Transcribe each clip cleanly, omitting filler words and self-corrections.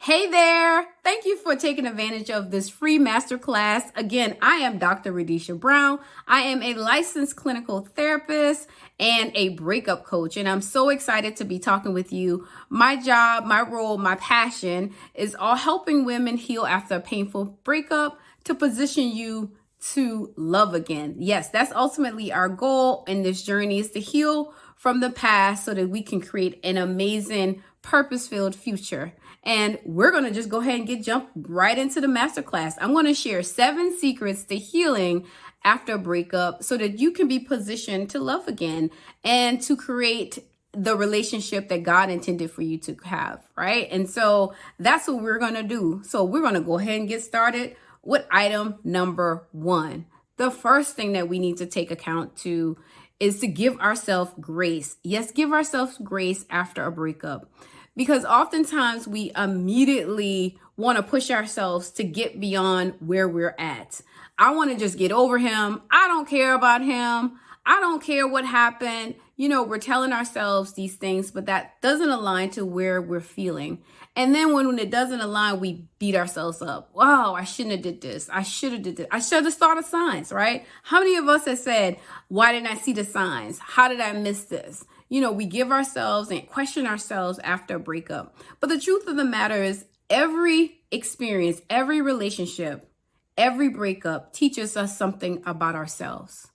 Hey there! Thank you for taking advantage of this free masterclass. Again, I am Dr. Radisha Brown. I am a licensed clinical therapist and a breakup coach, and I'm so excited to be talking with you. My job, my role, my passion is all helping women heal after a painful breakup to position you to love again. Yes, that's ultimately our goal in this journey, is to heal from the past so that we can create an amazing purpose-filled future. And we're going to just go ahead and jump right into the masterclass. I'm going to share 7 secrets to healing after a breakup so that you can be positioned to love again and to create the relationship that God intended for you to have, right? And so that's what we're going to do. So we're going to go ahead and get started with item number 1. The first thing that we need to take account to is to give ourselves grace. Yes, give ourselves grace after a breakup. Because oftentimes we immediately want to push ourselves to get beyond where we're at. I want to just get over him. I don't care about him. I don't care what happened. We're telling ourselves these things, but that doesn't align to where we're feeling. And then when it doesn't align, we beat ourselves up. Wow, I shouldn't have did this. I should have did this. I should have saw the signs, right? How many of us have said, why didn't I see the signs? How did I miss this? We give ourselves and question ourselves after a breakup. But the truth of the matter is, every experience, every relationship, every breakup teaches us something about ourselves.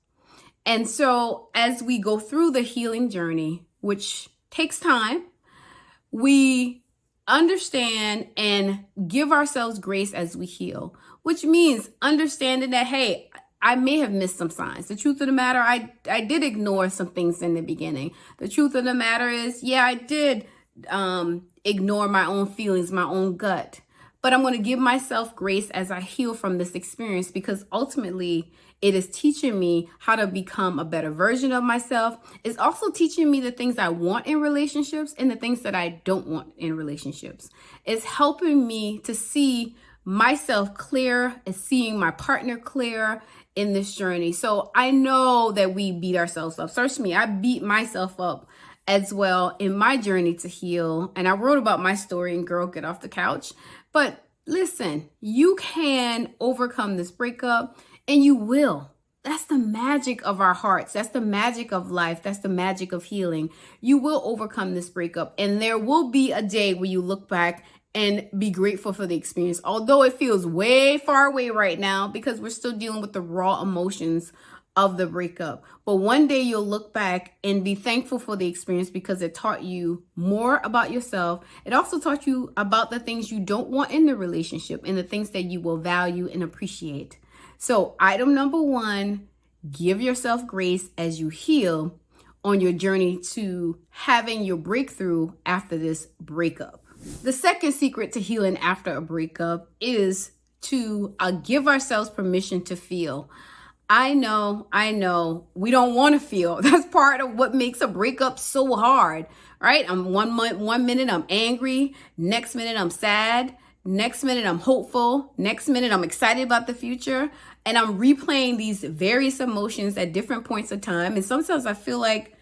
And so as we go through the healing journey, which takes time, we understand and give ourselves grace as we heal, which means understanding that, hey, I may have missed some signs. The truth of the matter, I did ignore some things in the beginning. The truth of the matter is, yeah, I did ignore my own feelings, my own gut. But I'm going to give myself grace as I heal from this experience, because ultimately it is teaching me how to become a better version of myself. It's also teaching me the things I want in relationships and the things that I don't want in relationships. It's helping me to see myself clear and seeing my partner clear in this journey. So I know that we beat ourselves up. Search me. I beat myself up as well in my journey to heal. And I wrote about my story in Girl, Get Off the Couch. But listen, you can overcome this breakup, and you will. That's the magic of our hearts. That's the magic of life. That's the magic of healing. You will overcome this breakup, and there will be a day where you look back and be grateful for the experience, although it feels way far away right now because we're still dealing with the raw emotions of the breakup. But one day you'll look back and be thankful for the experience because it taught you more about yourself. It also taught you about the things you don't want in the relationship and the things that you will value and appreciate. So item number 1, give yourself grace as you heal on your journey to having your breakthrough after this breakup. The second secret to healing after a breakup is to give ourselves permission to feel. I know, we don't want to feel. That's part of what makes a breakup so hard, right? I'm one minute I'm angry, next minute I'm sad, next minute I'm hopeful, next minute I'm excited about the future, and I'm replaying these various emotions at different points of time. And sometimes I feel like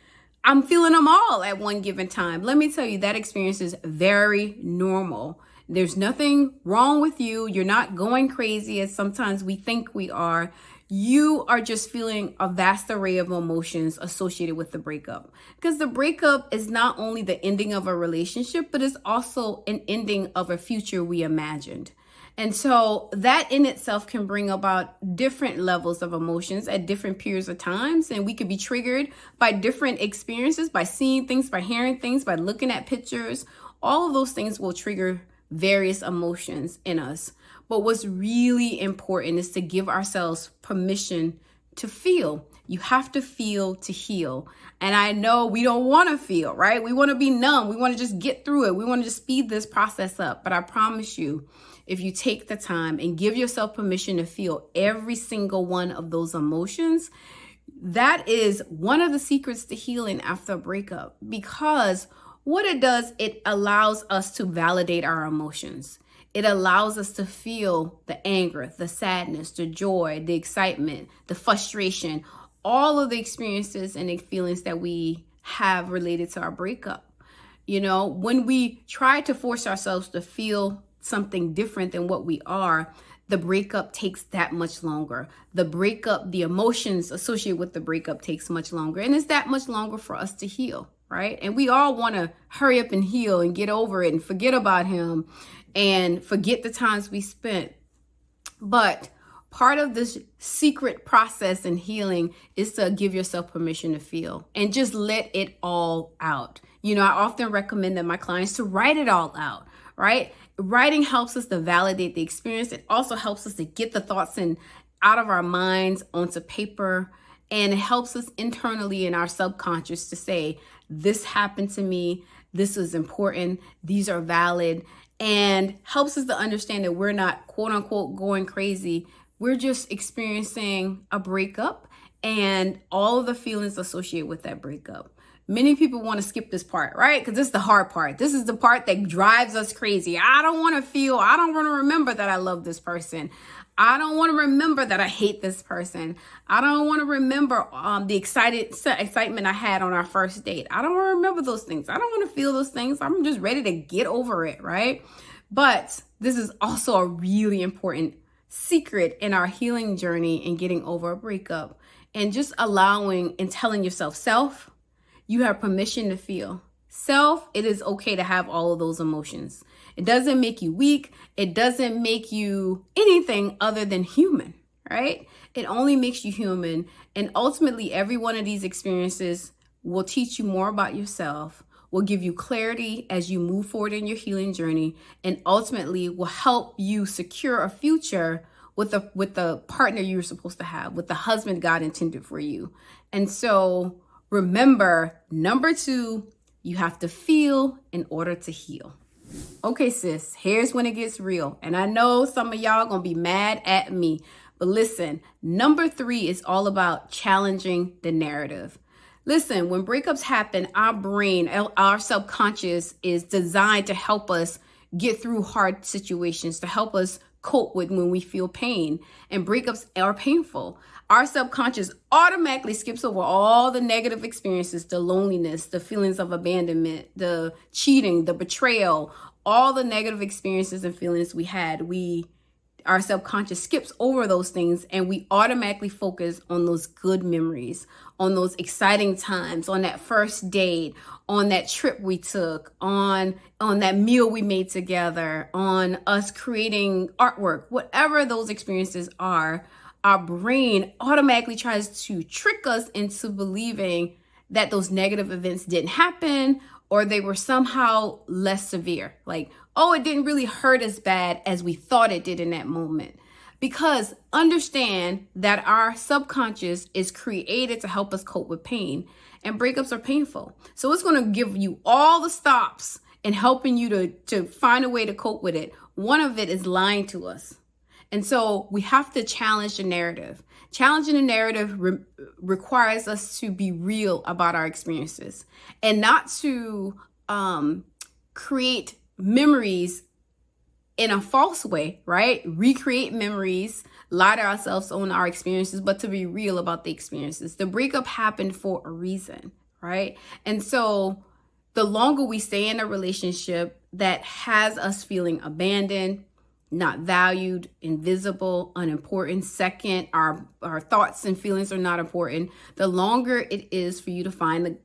I'm feeling them all at one given time. Let me tell you, that experience is very normal. There's nothing wrong with you. You're not going crazy as sometimes we think we are. You are just feeling a vast array of emotions associated with the breakup. Because the breakup is not only the ending of a relationship, but it's also an ending of a future we imagined. And so that in itself can bring about different levels of emotions at different periods of times. And we could be triggered by different experiences, by seeing things, by hearing things, by looking at pictures. All of those things will trigger various emotions in us. But what's really important is to give ourselves permission to feel. You have to feel to heal. And I know we don't want to feel, right? We want to be numb. We want to just get through it. We want to just speed this process up. But I promise you, if you take the time and give yourself permission to feel every single one of those emotions, that is one of the secrets to healing after a breakup. Because what it does, it allows us to validate our emotions. It allows us to feel the anger, the sadness, the joy, the excitement, the frustration, all of the experiences and the feelings that we have related to our breakup. When we try to force ourselves to feel something different than what we are, the breakup takes that much longer. The breakup, the emotions associated with the breakup takes much longer. And it's that much longer for us to heal, right? And we all want to hurry up and heal and get over it and forget about him and forget the times we spent. But part of this secret process in healing is to give yourself permission to feel and just let it all out. I often recommend that my clients to write it all out, right? Writing helps us to validate the experience. It also helps us to get the thoughts out of our minds onto paper. And it helps us internally in our subconscious to say, this happened to me. This is important. These are valid. And helps us to understand that we're not, quote unquote, going crazy. We're just experiencing a breakup and all of the feelings associated with that breakup. Many people want to skip this part, right? Because this is the hard part. This is the part that drives us crazy. I don't want to remember that I love this person. I don't want to remember that I hate this person. I don't want to remember the excitement I had on our first date. I don't want to remember those things. I don't want to feel those things. I'm just ready to get over it, right? But this is also a really important secret in our healing journey and getting over a breakup. And just allowing and telling yourself, self, you have permission to feel. Self, it is okay to have all of those emotions. It doesn't make you weak. It doesn't make you anything other than human, right? It only makes you human. And ultimately, every one of these experiences will teach you more about yourself, will give you clarity as you move forward in your healing journey, and ultimately will help you secure a future with the partner you're supposed to have, with the husband God intended for you. And so remember, number 2, you have to feel in order to heal. Okay, sis, here's when it gets real. And I know some of y'all gonna be mad at me, but listen, number 3 is all about challenging the narrative. Listen, when breakups happen, our brain, our subconscious is designed to help us get through hard situations, to help us cope with when we feel pain. And breakups are painful. Our subconscious automatically skips over all the negative experiences, the loneliness, the feelings of abandonment, the cheating, the betrayal, all the negative experiences and feelings we had. Our subconscious skips over those things and we automatically focus on those good memories, on those exciting times, on that first date, on that trip we took, on that meal we made together, on us creating artwork, whatever those experiences are. Our brain automatically tries to trick us into believing that those negative events didn't happen or they were somehow less severe. Like, oh, it didn't really hurt as bad as we thought it did in that moment. Because understand that our subconscious is created to help us cope with pain, and breakups are painful. So it's going to give you all the stops in helping you to find a way to cope with it. One of it is lying to us. And so we have to challenge the narrative. Challenging the narrative requires us to be real about our experiences and not to create memories in a false way, right? Recreate memories, lie to ourselves on our experiences, but to be real about the experiences. The breakup happened for a reason, right? And so the longer we stay in a relationship that has us feeling abandoned, not valued, invisible, unimportant, second, our thoughts and feelings are not important, the longer it is for you to find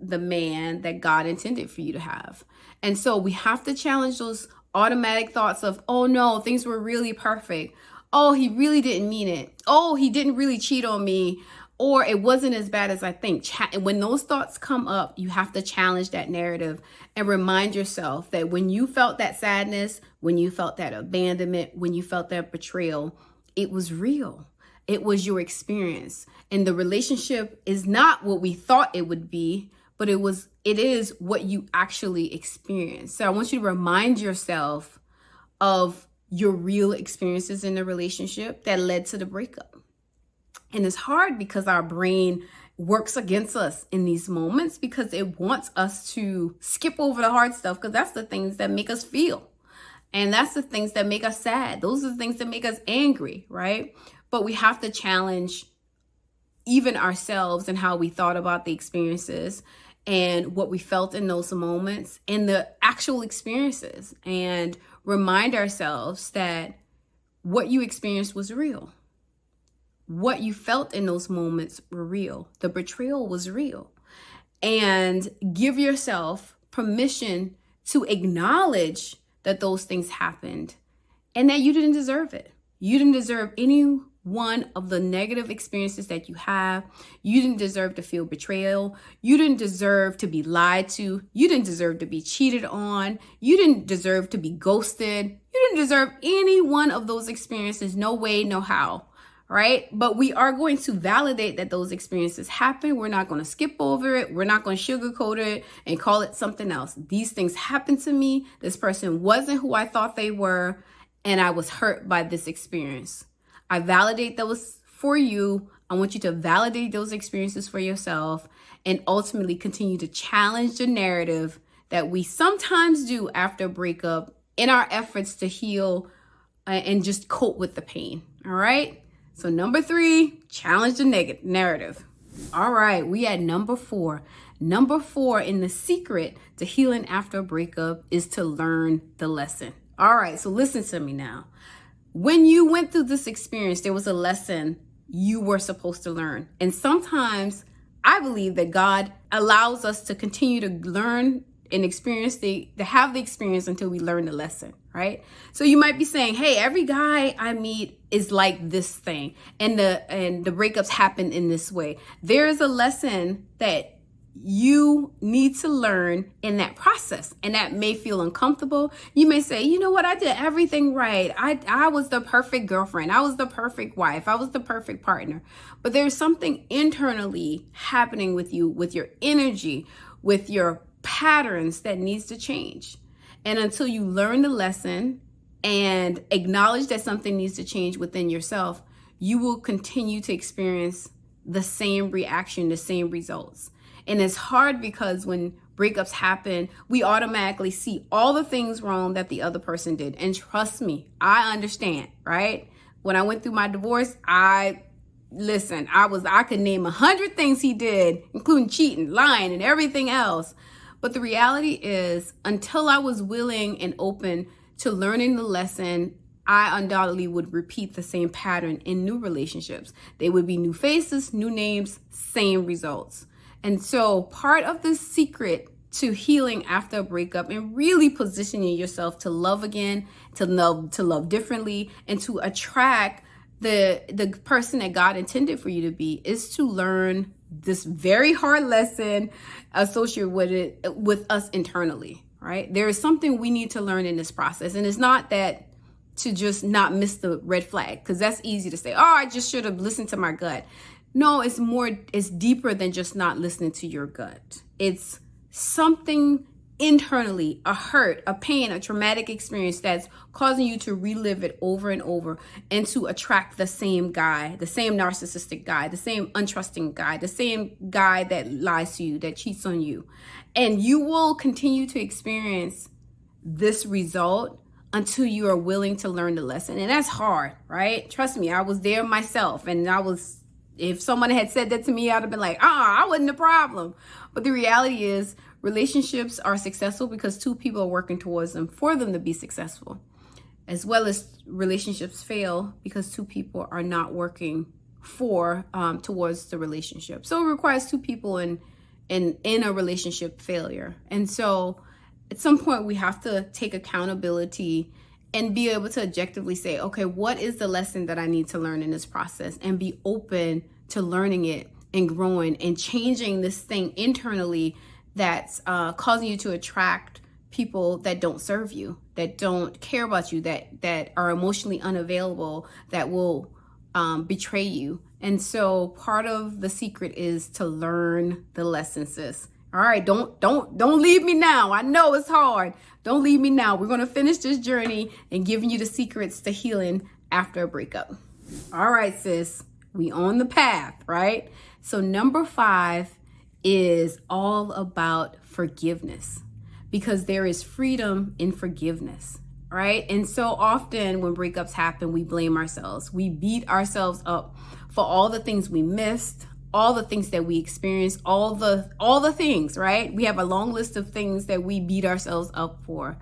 the man that God intended for you to have. And so we have to challenge those automatic thoughts of, oh no, things were really perfect. Oh, he really didn't mean it. Oh, he didn't really cheat on me. Or it wasn't as bad as I think. When those thoughts come up, you have to challenge that narrative and remind yourself that when you felt that sadness, when you felt that abandonment, when you felt that betrayal, it was real. It was your experience. And the relationship is not what we thought it would be, but it is what you actually experienced. So I want you to remind yourself of your real experiences in the relationship that led to the breakup. And it's hard because our brain works against us in these moments because it wants us to skip over the hard stuff because that's the things that make us feel. And that's the things that make us sad. Those are the things that make us angry, right? But we have to challenge even ourselves and how we thought about the experiences and what we felt in those moments and the actual experiences, and remind ourselves that what you experienced was real. What you felt in those moments were real. The betrayal was real. And give yourself permission to acknowledge that those things happened and that you didn't deserve it. You didn't deserve any one of the negative experiences that you have. You didn't deserve to feel betrayal. You didn't deserve to be lied to. You didn't deserve to be cheated on. You didn't deserve to be ghosted. You didn't deserve any one of those experiences. No way, no how. Right? But we are going to validate that those experiences happen. We're not going to skip over it. We're not going to sugarcoat it and call it something else. These things happened to me. This person wasn't who I thought they were, and I was hurt by this experience. I validate those for you. I want you to validate those experiences for yourself and ultimately continue to challenge the narrative that we sometimes do after a breakup in our efforts to heal and just cope with the pain. All right? So number 3, challenge the narrative. All right, we at number 4. Number 4 in the secret to healing after a breakup is to learn the lesson. All right, so listen to me now. When you went through this experience, there was a lesson you were supposed to learn. And sometimes I believe that God allows us to continue to learn and experience to have the experience until we learn the lesson, right? So you might be saying, hey, every guy I meet is like this thing, and the breakups happen in this way. There is a lesson that you need to learn in that process, and that may feel uncomfortable. You may say, you know what, I did everything right. I was the perfect girlfriend. I was the perfect wife. I was the perfect partner. But there's something internally happening with you, with your energy, with your patterns that needs to change. And until you learn the lesson and acknowledge that something needs to change within yourself, you will continue to experience the same reaction, the same results. And it's hard because when breakups happen, we automatically see all the things wrong that the other person did. And trust me, I understand, right? When I went through my divorce, I could name 100 things he did, including cheating, lying, and everything else. But the reality is, until I was willing and open to learning the lesson, I undoubtedly would repeat the same pattern in new relationships. They would be new faces, new names, same results. And so part of the secret to healing after a breakup and really positioning yourself to love again, to love differently, and to attract the person that God intended for you to be is to learn this very hard lesson associated with us internally, right? There is something we need to learn in this process. And it's not that to just not miss the red flag, because that's easy to say, oh, I just should have listened to my gut. No, it's deeper than just not listening to your gut. It's something internally, a hurt, a pain, a traumatic experience that's causing you to relive it over and over and to attract the same guy, the same narcissistic guy, the same untrusting guy, the same guy that lies to you, that cheats on you. And you will continue to experience this result until you are willing to learn the lesson. And that's hard, right? Trust me, I was there myself, and if someone had said that to me, I'd have been like, I wasn't the problem. But the reality is, relationships are successful because two people are working towards them for them to be successful, as well as relationships fail because two people are not working towards the relationship. So it requires two people in a relationship failure. And so at some point we have to take accountability and be able to objectively say, okay, what is the lesson that I need to learn in this process, and be open to learning it and growing and changing this thing internally that's causing you to attract people that don't serve you, that don't care about you, that are emotionally unavailable, that will betray you. And so part of the secret is to learn the lesson, sis. All right, don't leave me now. I know it's hard. Don't leave me now. We're going to finish this journey and giving you the secrets to healing after a breakup. All right, sis, we on the path, right? So number 5 is all about forgiveness, because there is freedom in forgiveness, right? And so often when breakups happen, we blame ourselves. We beat ourselves up for all the things we missed, all the things that we experienced, all the things, right? We have a long list of things that we beat ourselves up for.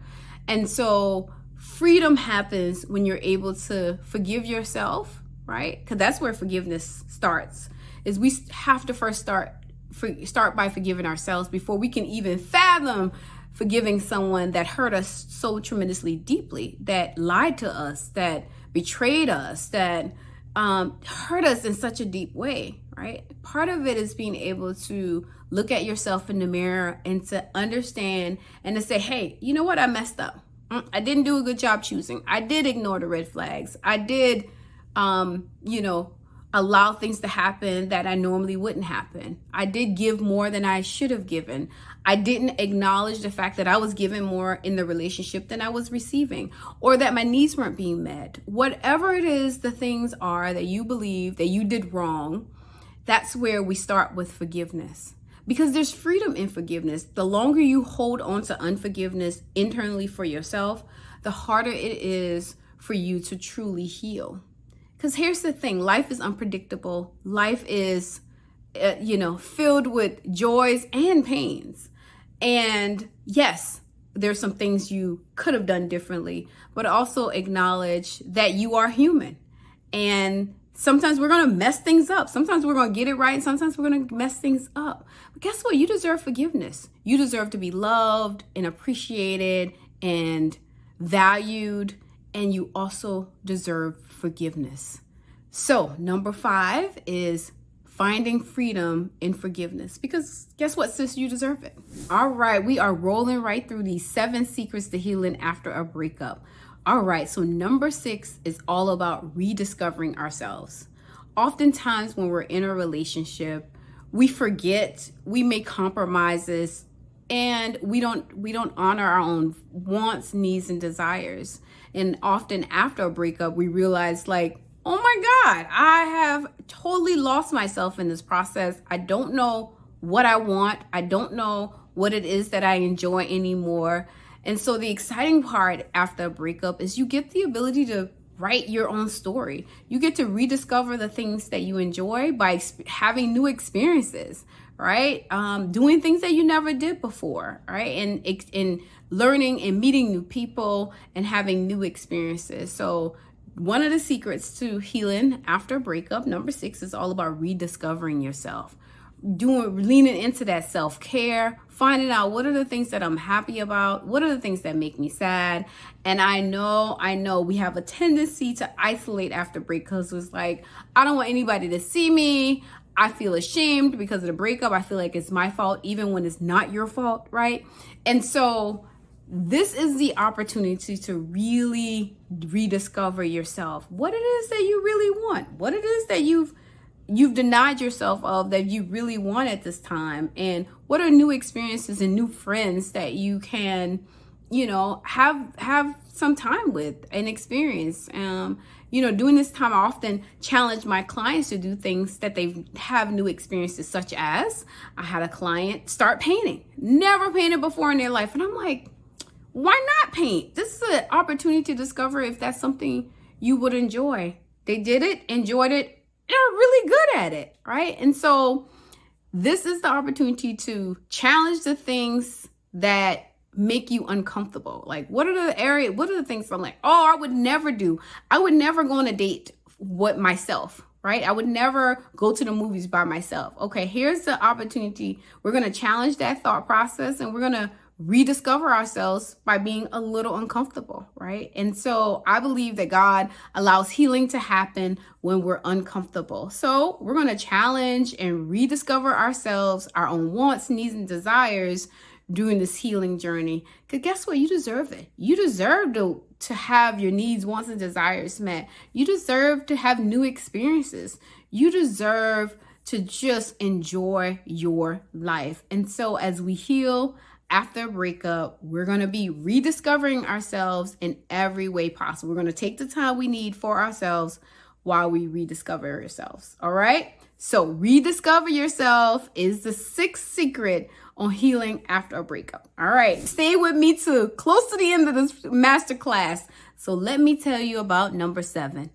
And so Freedom happens when you're able to forgive yourself, right? Because that's where forgiveness starts. Is we have to first start by forgiving ourselves before we can even fathom forgiving someone that hurt us so tremendously deeply, that lied to us, that betrayed us, that hurt us in such a deep way, right? Part of it is being able to look at yourself in the mirror and to understand and to say, hey, you know what? I messed up. I didn't do a good job choosing. I did ignore the red flags. I did, allow things to happen that I normally wouldn't happen. I did give more than I should have given. I didn't acknowledge the fact that I was giving more in the relationship than I was receiving, or that my needs weren't being met. Whatever it is, the things are that you believe that you did wrong, that's where we start with forgiveness. Because there's freedom in forgiveness. The longer you hold on to unforgiveness internally for yourself, the harder it is for you to truly heal. Because here's the thing, life is unpredictable. Life is, filled with joys and pains. And yes, there's some things you could have done differently, but also acknowledge that you are human. And sometimes we're going to mess things up. Sometimes we're going to get it right. And sometimes we're going to mess things up. But guess what? You deserve forgiveness. You deserve to be loved and appreciated and valued. And you also deserve forgiveness. So number 5 is finding freedom in forgiveness, because guess what, sis, you deserve it. All right, we are rolling right through these 7 secrets to healing after a breakup. All right, so number 6 is all about rediscovering ourselves. Oftentimes when we're in a relationship, we forget, we make compromises, and we don't honor our own wants, needs, and desires. And often after a breakup, we realize, like, oh my God, I have totally lost myself in this process. I don't know what I want. I don't know what it is that I enjoy anymore. And so the exciting part after a breakup is you get the ability to write your own story. You get to rediscover the things that you enjoy by having new experiences, right? Doing things that you never did before, right? And learning and meeting new people and having new experiences. So one of the secrets to healing after a breakup, number 6, is all about rediscovering yourself. Leaning into that self-care, finding out what are the things that I'm happy about, what are the things that make me sad. And I know we have a tendency to isolate after breakups. It's like, I don't want anybody to see me. I feel ashamed because of the breakup. I feel like it's my fault, even when it's not your fault, right? And so this is the opportunity to really rediscover yourself. What it is that you really want, what it is that you've denied yourself of that you really want at this time, and what are new experiences and new friends that you can, have some time with and experience. During this time, I often challenge my clients to do things that they have new experiences, such as I had a client start painting, never painted before in their life. And I'm like, why not paint? This is an opportunity to discover if that's something you would enjoy. They did it, enjoyed it, they're really good at it, right? And so this is the opportunity to challenge the things that make you uncomfortable. Like, what are the things I'm like, oh, I would never do. I would never go on a date with myself, right? I would never go to the movies by myself. Okay, here's the opportunity. We're going to challenge that thought process, and we're going to rediscover ourselves by being a little uncomfortable, right? And so I believe that God allows healing to happen when we're uncomfortable. So we're going to challenge and rediscover ourselves, our own wants, needs, and desires during this healing journey. Because guess what? You deserve it. You deserve to have your needs, wants, and desires met. You deserve to have new experiences. You deserve to just enjoy your life. And so as we heal after a breakup, we're going to be rediscovering ourselves in every way possible. We're going to take the time we need for ourselves while we rediscover ourselves. All right. So rediscover yourself is the 6th secret on healing after a breakup. All right. Stay with me to close to the end of this masterclass. So let me tell you about number 7.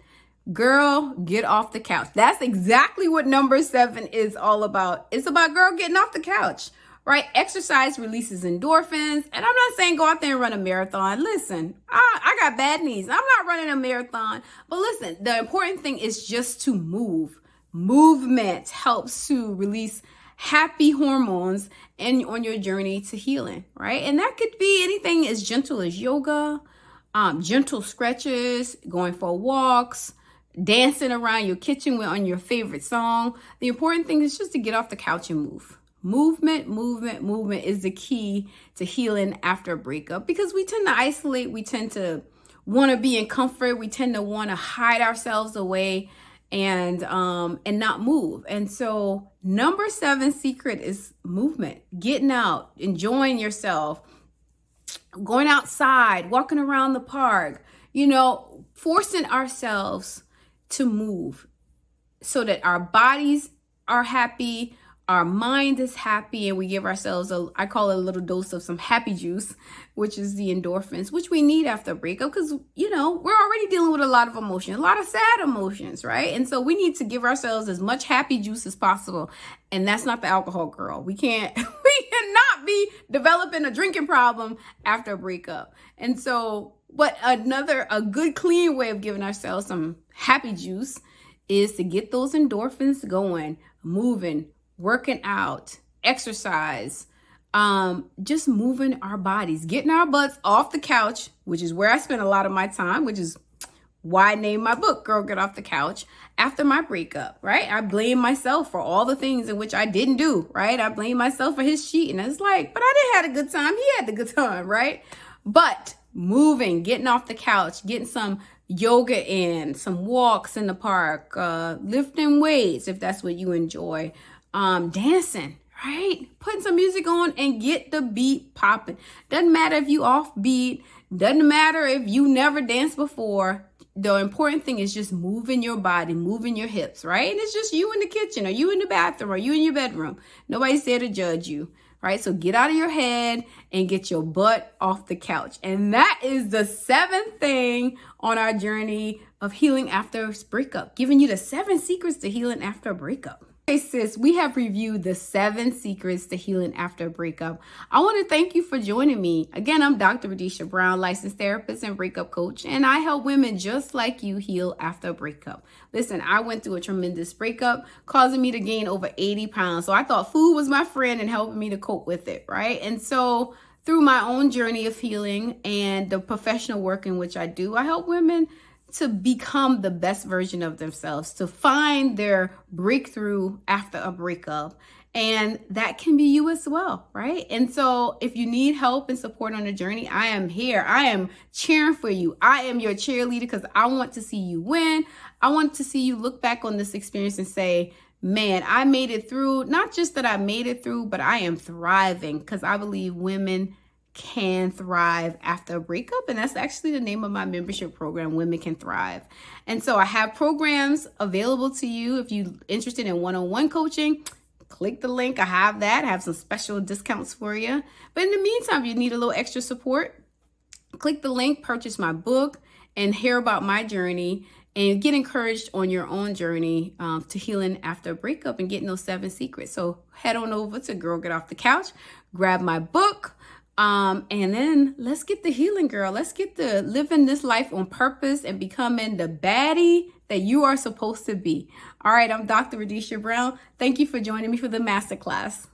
Girl, get off the couch. That's exactly what number 7 is all about. It's about girl getting off the couch. right? Exercise releases endorphins. And I'm not saying go out there and run a marathon. Listen, I got bad knees. I'm not running a marathon. But listen, the important thing is just to move. Movement helps to release happy hormones and on your journey to healing, right? And that could be anything as gentle as yoga, gentle stretches, going for walks, dancing around your kitchen on your favorite song. The important thing is just to get off the couch and move. Movement is the key to healing after a breakup, because we tend to isolate. We tend to want to be in comfort. We tend to want to hide ourselves away and not move. And so number 7 secret is movement, getting out, enjoying yourself, going outside, walking around the park, forcing ourselves to move so that our bodies are happy, our mind is happy, and we give ourselves I call it a little dose of some happy juice, which is the endorphins, which we need after a breakup, because, we're already dealing with a lot of emotion, a lot of sad emotions, right? And so we need to give ourselves as much happy juice as possible. And that's not the alcohol, girl. We cannot be developing a drinking problem after a breakup. And so, but a good clean way of giving ourselves some happy juice is to get those endorphins going, moving, working out, exercise, just moving our bodies, getting our butts off the couch, which is where I spend a lot of my time, which is why I named my book, Girl, Get Off the Couch, after my breakup, right? I blame myself for all the things in which I didn't do, right? I blame myself for his cheating. It's like, but I did have a good time. He had the good time, right? But moving, getting off the couch, getting some yoga in, some walks in the park, lifting weights, if that's what you enjoy, dancing, right? Putting some music on and get the beat popping. Doesn't matter if you off beat. Doesn't matter if you never danced before. The important thing is just moving your body, moving your hips, right? And it's just you in the kitchen, or you in the bathroom, or you in your bedroom. Nobody's there to judge you, right? So get out of your head and get your butt off the couch. And that is the 7th thing on our journey of healing after a breakup, giving you the 7 secrets to healing after a breakup. Hey sis, we have reviewed the 7 secrets to healing after a breakup. I want to thank you for joining me. Again, I'm Dr. Radisha Brown, licensed therapist and breakup coach, and I help women just like you heal after a breakup. Listen, I went through a tremendous breakup, causing me to gain over 80 pounds. So I thought food was my friend and helping me to cope with it, right? And so through my own journey of healing and the professional work in which I do, I help women to become the best version of themselves, to find their breakthrough after a breakup. And that can be you as well, right? And so if you need help and support on the journey, I am here. I am cheering for you. I am your cheerleader, because I want to see you win. I want to see you look back on this experience and say, man, I made it through. Not just that I made it through, but I am thriving, because I believe women can thrive after a breakup. And that's actually the name of my membership program, Women Can Thrive. And so I have programs available to you. If you're interested in one-on-one coaching, click the link. I have that. I have some special discounts for you. But in the meantime, if you need a little extra support, click the link, purchase my book, and hear about my journey and get encouraged on your own journey to healing after a breakup and getting those 7 secrets. So head on over to Girl Get Off the Couch, grab my book, and then let's get the healing, girl. Let's get to living this life on purpose and becoming the baddie that you are supposed to be. All right, I'm Dr. Radisha Brown. Thank you for joining me for the masterclass.